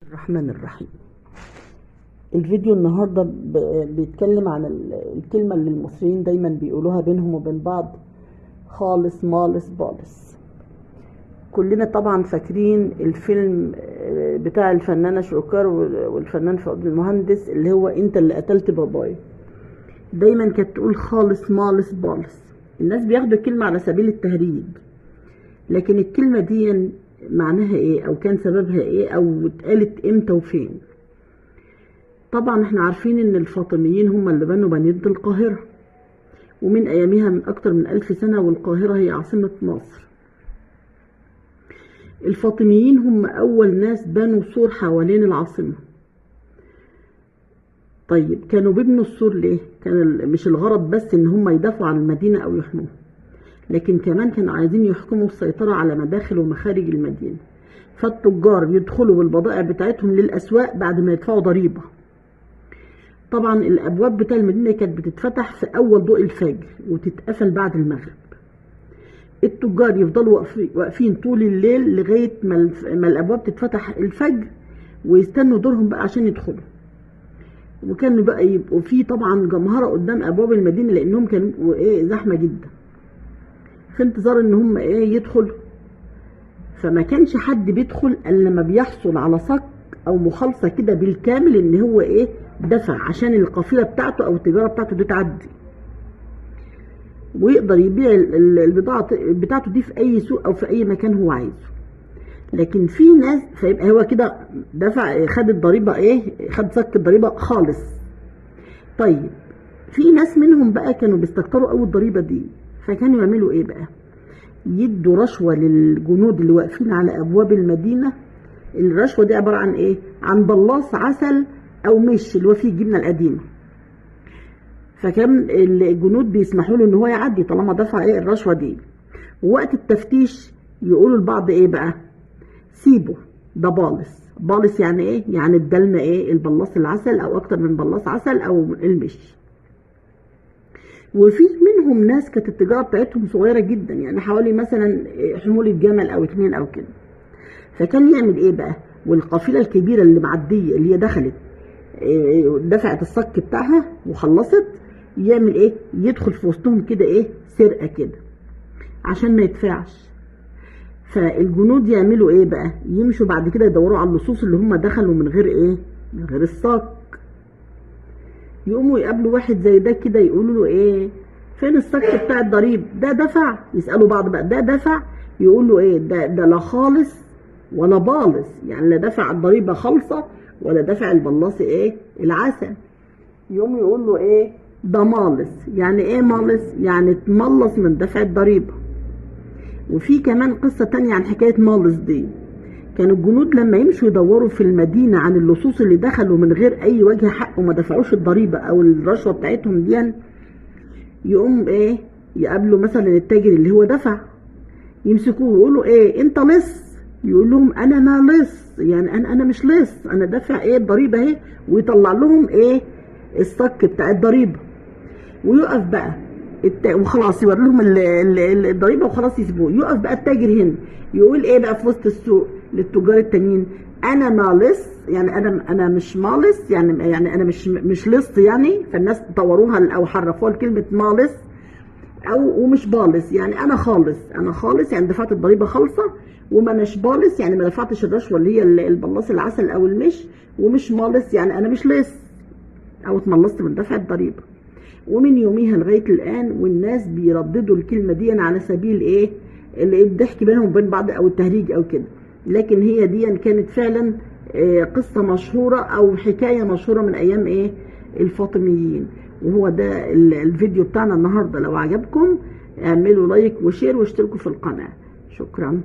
الرحمن الرحيم. الفيديو النهاردة بيتكلم عن الكلمة اللي المصريين دايما بيقولوها بينهم وبين بعض: خالص مالص بالص. كلنا طبعا فاكرين الفيلم بتاع الفنانة شويكار والفنان فؤاد المهندس اللي هو انت اللي قتلت بابايا. دايما كانت تقول خالص مالص بالص. الناس بياخدوا الكلمة على سبيل التهريج، لكن الكلمة دي معناها ايه او كان سببها ايه او اتقالت امتى وفين؟ طبعا احنا عارفين ان الفاطميين هم اللي بنوا مدينة القاهرة، ومن ايامها من اكتر من 1000 سنة، والقاهرة هي عاصمة مصر. الفاطميين هم اول ناس بنوا سور حوالين العاصمة. طيب كانوا بيبنوا السور ليه؟ كان مش الغرض بس ان هم يدافعوا عن المدينة او يحموها، لكن كمان كانوا عايزين يحكموا السيطرة على مداخل ومخارج المدينة. فالتجار يدخلوا بالبضائع بتاعتهم للأسواق بعد ما يدفعوا ضريبة. طبعا الأبواب بتاع المدينة كانت بتتفتح في أول ضوء الفجر وتتقفل بعد المغرب. التجار يفضلوا واقفين طول الليل لغاية ما الأبواب تتفتح الفجر، ويستنوا دورهم بقى عشان يدخلوا. وكانوا بقى يبقوا في طبعا جمهرة قدام أبواب المدينة، لأنهم كانوا زحمة جدا في انتظار ان هم يدخلوا. فما كانش حد بيدخل الا لما بيحصل على صك او مخالصه كده بالكامل ان هو دفع عشان القافله بتاعته او التجاره بتاعته دي تعدي، ويقدر يبيع البضاعه بتاعته دي في اي سوق او في اي مكان هو عايزه. لكن في ناس فيبقى هو كده دفع، خد الضريبه خد صك الضريبه خالص. طيب في ناس منهم بقى كانوا بيستكتروا قوي الضريبه دي، فكانوا يعملوا بقى؟ يدوا رشوة للجنود اللي واقفين على أبواب المدينة. الرشوة دي عبارة عن عن بلاص عسل أو مش اللي هو فيه الجبنة القديمة. فكان الجنود بيسمحوا له إن هو يعدي طالما دفع الرشوة دي. ووقت التفتيش يقولوا لبعض بقى: سيبه ده بالص. بالص يعني يعني ادالنا البلاص العسل أو أكتر من بلاص عسل أو المش. وفي منهم ناس كانت التجارة بتاعتهم صغيرة جدا، يعني حوالي مثلا حمولة جمل او 2 او كده. فكان يعمل بقى؟ والقافلة الكبيرة اللي معدية اللي هي دخلت دفعت الصك بتاعها وخلصت، يعمل يدخل في وسطهم كده سرقة كده عشان ما يدفعش. فالجنود يعملوا بقى؟ يمشوا بعد كده يدوروا على اللصوص اللي هم دخلوا من غير من غير الصك. يقوموا يقابلوا واحد زي ده كده، يقولوا له فين الصك بتاع الضريب؟ ده دفع؟ يسألوا بعض بقى: ده دفع؟ يقولوا ده لا خالص ولا بالص، يعني لا دفع الضريبة خالصة ولا دفع البلاص العسل. يقوموا يقول له ده مالص. يعني مالص؟ يعني اتملص من دفع الضريبة. وفي كمان قصة تانية عن حكاية مالص دي. كانوا الجنود لما يمشوا يدوروا في المدينة عن اللصوص اللي دخلوا من غير أي وجه حق وما دفعوش الضريبة أو الرشوة بتاعتهم دي، يقوم يقابلوا مثلا التاجر اللي هو دفع، يمسكوه ويقولوا أنت لص؟ يقول لهم أنا ما لص، يعني أنا مش لص، أنا دافع الضريبة ويطلع لهم الصك بتاع الضريبة. ويقف بقى وخلاص يوري لهم الضريبه وخلاص يسيبوه. يقف بقى التاجر هنا يقول بقى في وسط السوق للتجار التانيين: انا مالص، يعني انا مش مالص، يعني انا مش لص يعني. فالناس طوروها او حرفوها لكلمه مالص ومش بالص، يعني انا خالص يعني دفعت الضريبه خالصه، وما مش بالص يعني ما دفعتش الرشوه اللي هي البلاص العسل او المش، ومش مالص يعني انا مش لص او اتملصت من دفع الضريبه. ومن يوميها لغايه الان والناس بيرددوا الكلمه دي على سبيل الضحك بينهم وبين بعض او التهريج او كده. لكن هي دي كانت فعلا قصه مشهوره او حكايه مشهوره من ايام الفاطميين. وهو ده الفيديو بتاعنا النهارده. لو عجبكم اعملوا لايك وشير واشتركوا في القناه. شكرا.